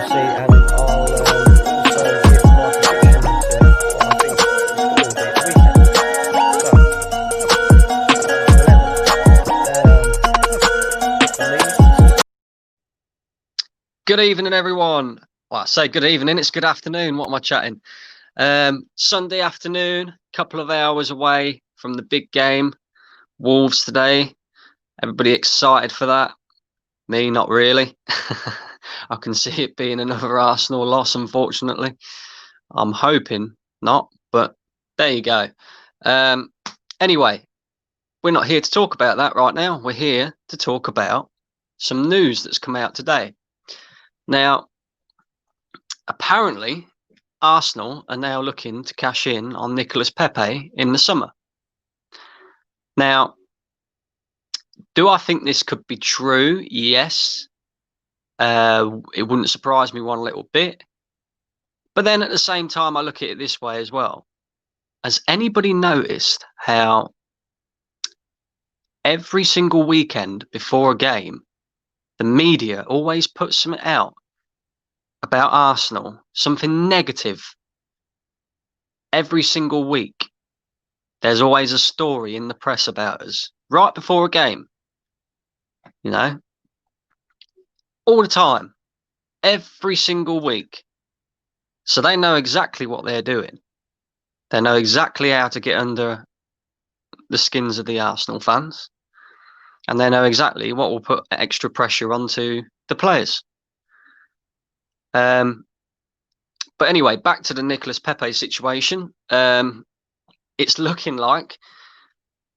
see, and I'll also give my prediction to what I think the score will be at the weekend. So, Good evening, everyone. Well, I say good evening, it's good afternoon. What am I chatting? Sunday afternoon, couple of hours away from the big game. Wolves today. Everybody excited for that? Me, not really. I can see it being another Arsenal loss, unfortunately. I'm hoping not, but there you go. Anyway, we're not here to talk about that right now. We're here to talk about some news that's come out today. Now, apparently, Arsenal are now looking to cash in on Nicolas Pepe in the summer. Now, do I think this could be true? Yes. It wouldn't surprise me one little bit. But then at the same time, I look at it this way as well. Has anybody noticed how every single weekend before a game, the media always puts something out about Arsenal, something negative? Every single week, there's always a story in the press about us right before a game. You know, all the time, every single week. So they know exactly what they're doing. They know exactly how to get under the skins of the Arsenal fans. And they know exactly what will put extra pressure onto the players. But anyway, back to the Nicolas Pepe situation. It's looking like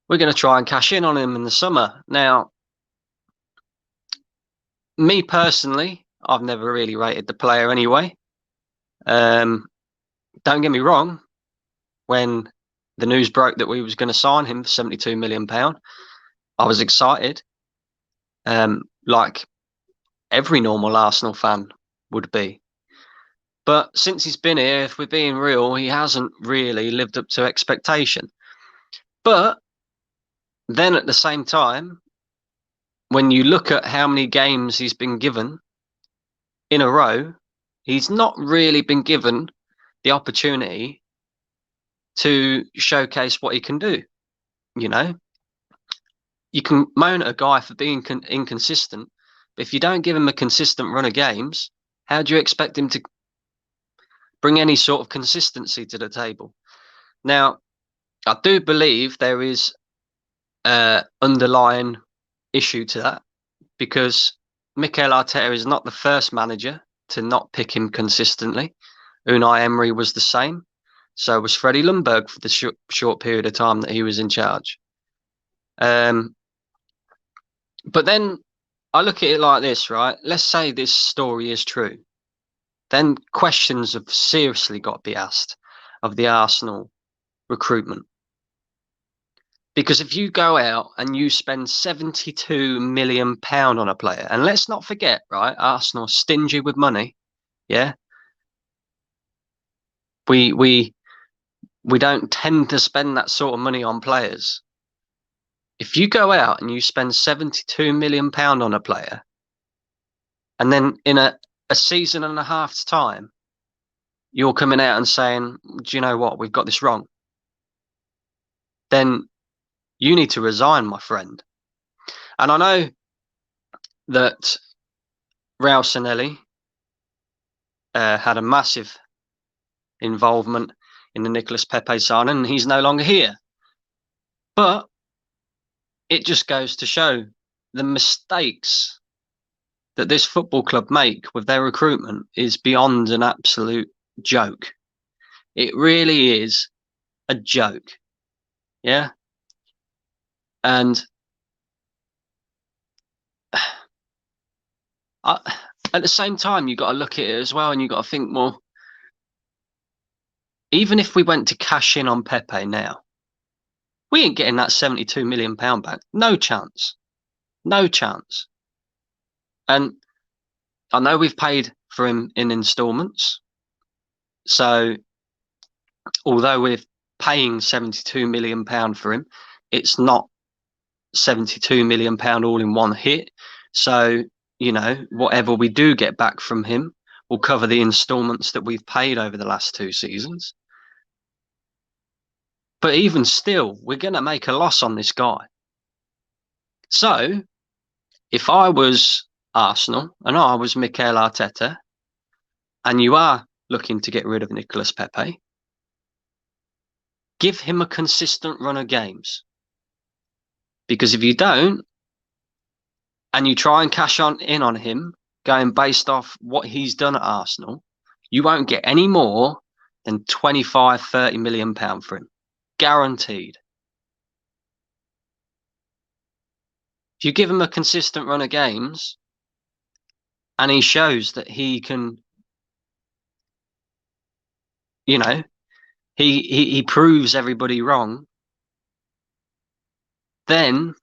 we're going to try and cash in on him in the summer. Now, me personally, I've never really rated the player anyway. Don't get me wrong. When the news broke that we was going to sign him for £72 million, I was excited, like every normal Arsenal fan would be. But since he's been here, if we're being real, he hasn't really lived up to expectation. But then at the same time, when you look at how many games he's been given in a row, he's not really been given the opportunity to showcase what he can do. You know, you can moan at a guy for being inconsistent, but if you don't give him a consistent run of games, how do you expect him to bring any sort of consistency to the table? Now, I do believe there is an underlying issue to that, because Mikel Arteta is not the first manager to not pick him consistently. Unai Emery was the same. So was Freddie Ljungberg for the short period of time that he was in charge. But then I look at it like this, right? Let's say this story is true. Then questions have seriously got to be asked of the Arsenal recruitment. Because if you go out and you spend £72 million on a player, and let's not forget, right, Arsenal are stingy with money. Yeah. We don't tend to spend that sort of money on players. If you go out and you spend £72 million on a player, and then in a season and a half's time, you're coming out and saying, do you know what, we've got this wrong, then you need to resign, my friend. And I know that Raul Sanelli had a massive involvement in the Nicolas Pepe signing, and he's no longer here. But it just goes to show the mistakes that this football club make with their recruitment is beyond an absolute joke. It really is a joke. Yeah. And at the same time, you got to look at it as well, and you got to think, well, even if we went to cash in on Pepe now, we ain't getting that £72 million back. No chance. No chance. And I know we've paid for him in instalments. So although we're paying £72 million for him, it's not £72 million all in one hit. So, you know, whatever we do get back from him will cover the instalments that we've paid over the last 2 seasons. But even still, we're going to make a loss on this guy. So, if I was Arsenal and I was Mikel Arteta, and you are looking to get rid of Nicolas Pepe, give him a consistent run of games. Because if you don't, and you try and cash in on him, going based off what he's done at Arsenal, you won't get any more than 25, 30 million pounds for him. Guaranteed. If you give him a consistent run of games and he shows that he can, he proves everybody wrong, then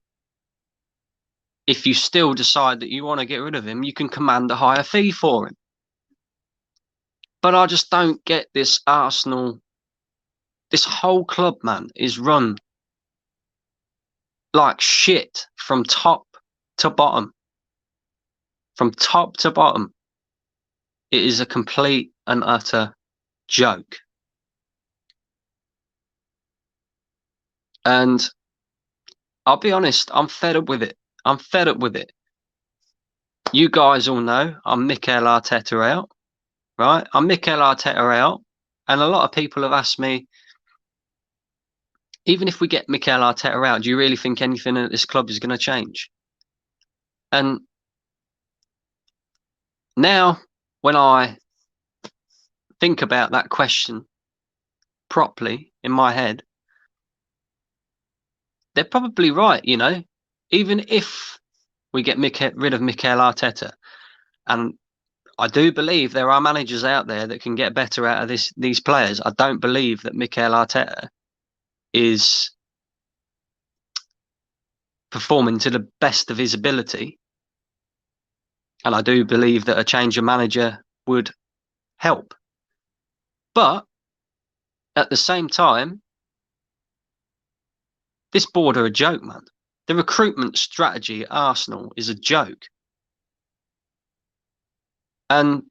if you still decide that you want to get rid of him, you can command a higher fee for him. But I just don't get this Arsenal. This whole club, man, is run like shit from top to bottom. From top to bottom. It is a complete and utter joke. And I'll be honest, I'm fed up with it. I'm fed up with it. You guys all know I'm Mikel Arteta out, right? I'm Mikel Arteta out. And a lot of people have asked me, even if we get Mikel Arteta out, do you really think anything at this club is going to change? And now, when I think about that question properly in my head, they're probably right, Even if we get rid of Mikel Arteta, and I do believe there are managers out there that can get better out of these players. I don't believe that Mikel Arteta is performing to the best of his ability. And I do believe that a change of manager would help. But at the same time, this board are a joke, man. The recruitment strategy at Arsenal is a joke. And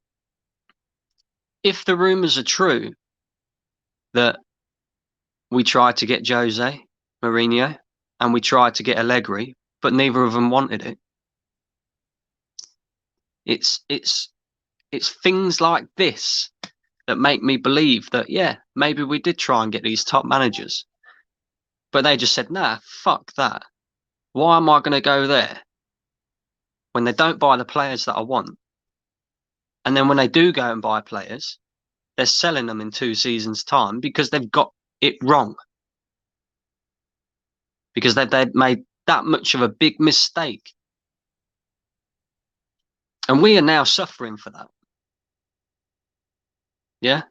if the rumours are true that we tried to get Jose Mourinho and we tried to get Allegri, but neither of them wanted it, it's things like this that make me believe that, yeah, maybe we did try and get these top managers, but they just said, nah, fuck that. Why am I going to go there when they don't buy the players that I want? And then when they do go and buy players, they're selling them in 2 seasons' time because they've got it wrong. Because they've made that much of a big mistake. And we are now suffering for that. Yeah?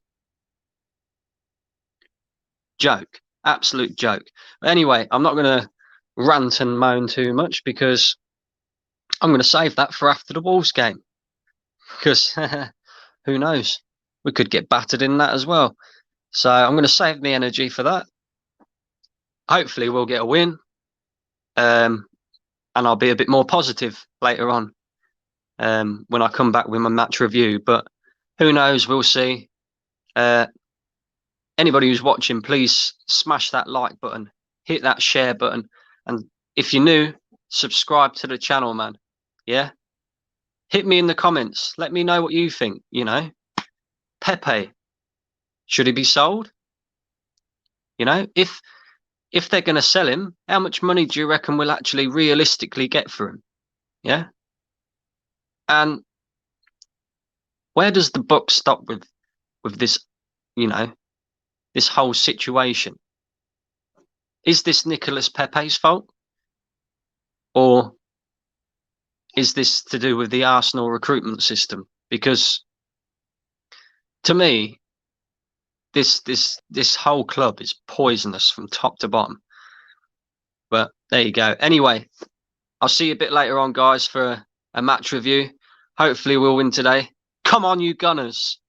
Joke. Absolute joke. But anyway, I'm not going to rant and moan too much because I'm going to save that for after the Wolves game. Because who knows? We could get battered in that as well. So I'm going to save my energy for that. Hopefully we'll get a win. And I'll be a bit more positive later on when I come back with my match review. But who knows? We'll see. Anybody who's watching, please smash that like button, hit that share button, and if you're new, subscribe to the channel, man. Yeah? Hit me in the comments. Let me know what you think, Pepe, should he be sold? If they're going to sell him, how much money do you reckon we'll actually realistically get for him? Yeah? And where does the buck stop with this, this whole situation? Is this Nicolas Pepe's fault? Or is this to do with the Arsenal recruitment system? Because to me, this whole club is poisonous from top to bottom. But there you go. Anyway, I'll see you a bit later on, guys, for a match review. Hopefully we'll win today. Come on, you Gunners.